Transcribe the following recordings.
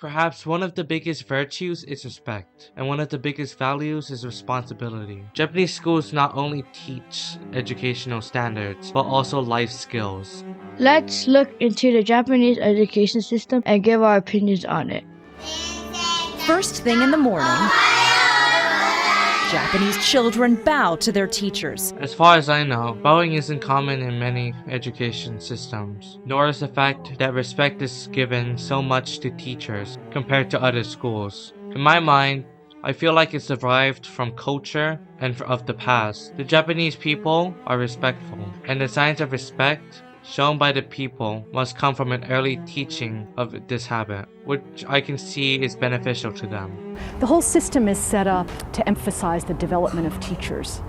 Perhaps one of the biggest virtues is respect, and one of the biggest values is responsibility. Japanese schools not only teach educational standards, but also life skills. Let's look into the Japanese education system and give our opinions on it. First thing in the morning, Japanese children bow to their teachers. As far as I know, bowing isn't common in many education systems, nor is the fact that respect is given so much to teachers compared to other schools. In my mind, I feel like it's derived from culture and of the past. The Japanese people are respectful, and the signs of respect shown by the people must come from an early teaching of this habit, which I can see is beneficial to them. The whole system is set up to emphasize the development of teachers.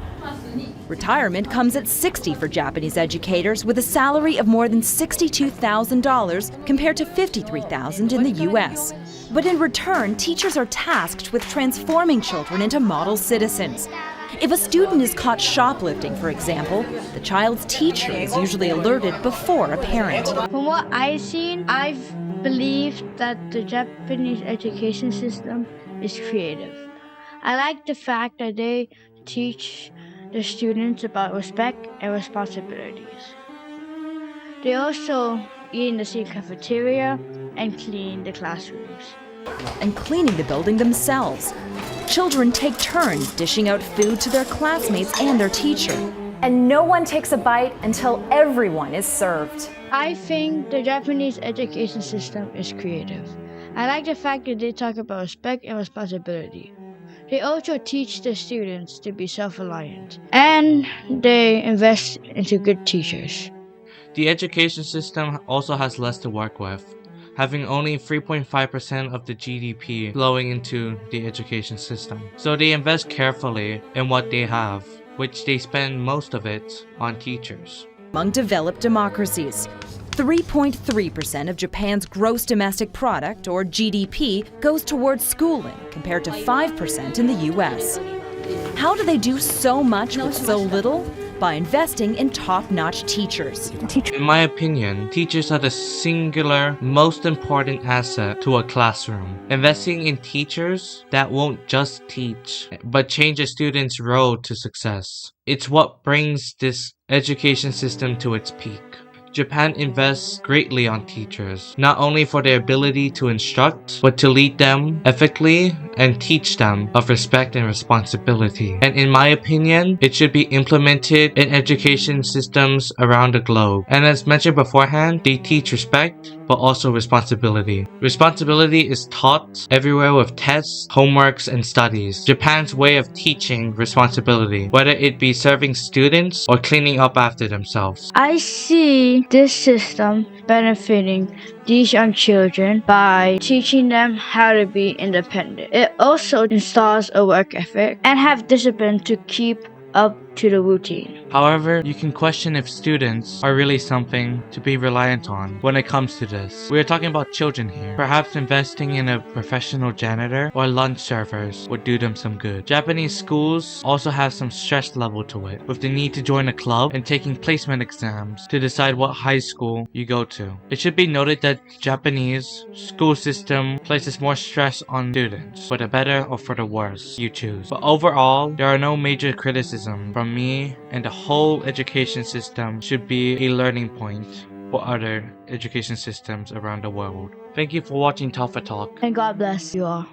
Retirement comes at 60 for Japanese educators with a salary of more than $62,000 compared to $53,000 in the US. But in return, teachers are tasked with transforming children into model citizens. If a student is caught shoplifting, for example, the child's teacher is usually alerted before a parent. From what I've seen, I've believed that the Japanese education system is creative. I like the fact that they teach the students about respect and responsibilities. They also eat in the same cafeteria and clean the classrooms. And cleaning the building themselves. Children take turns dishing out food to their classmates and their teacher. And no one takes a bite until everyone is served. I think the Japanese education system is creative. I like the fact that they talk about respect and responsibility. They also teach the students to be self-reliant, and they invest into good teachers. The education system also has less to work with, having only 3.5% of the GDP flowing into the education system. So they invest carefully in what they have, which they spend most of it on teachers. Among developed democracies, 3.3% of Japan's gross domestic product, or GDP, goes towards schooling, compared to 5% in the US. How do they do so much with so little? By investing in top-notch teachers. In my opinion, teachers are the singular most important asset to a classroom. Investing in teachers that won't just teach, but change a student's road to success. It's what brings this education system to its peak. Japan invests greatly on teachers, not only for their ability to instruct, but to lead them ethically and teach them of respect and responsibility. And in my opinion, it should be implemented in education systems around the globe. And as mentioned beforehand, they teach respect, but also responsibility. Responsibility is taught everywhere with tests, homeworks, and studies. Japan's way of teaching responsibility, whether it be serving students or cleaning up after themselves. I see this system benefiting these young children by teaching them how to be independent. It also installs a work ethic and have discipline to keep up to the routine. However, you can question if students are really something to be reliant on when it comes to this. We are talking about children here. Perhaps investing in a professional janitor or lunch servers would do them some good. Japanese schools also have some stress level to it, with the need to join a club and taking placement exams to decide what high school you go to. It should be noted that Japanese school system places more stress on students, for the better or for the worse, you choose. But overall, there are no major criticisms from me, and the whole education system should be a learning point for other education systems around the world. Thank you for watching Taufa Talk. And God bless you all.